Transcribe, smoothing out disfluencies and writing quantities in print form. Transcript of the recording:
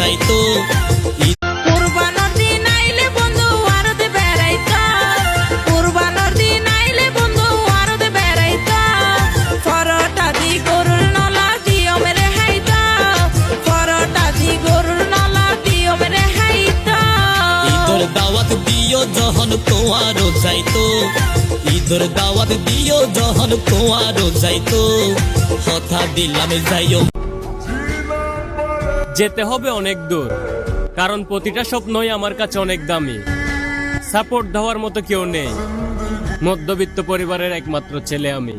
যাইতো কুরবানোর দিন আইলে বন্ধু আরত বেড়াইতা কুরবানোর দিন আইলে বন্ধু আরত বেড়াইতা পরোটা দি গরুর নলা দিও মেরে হাইতা পরোটা দি গরুর নলা দিও মেরে হাইতা ঈদের দাওয়াত দিও যখন কোয়ারো যাইতো ঈদের দাওয়াত দিও যখন কোয়ারো যাইতো কথা দিলাম যাইও যেতে হবে অনেক দূর, কারণ প্রতিটা স্বপ্নই আমার কাছে অনেক দামি। সাপোর্ট দেওয়ার মতো কেউ নেই, মধ্যবিত্ত পরিবারের একমাত্র ছেলে আমি।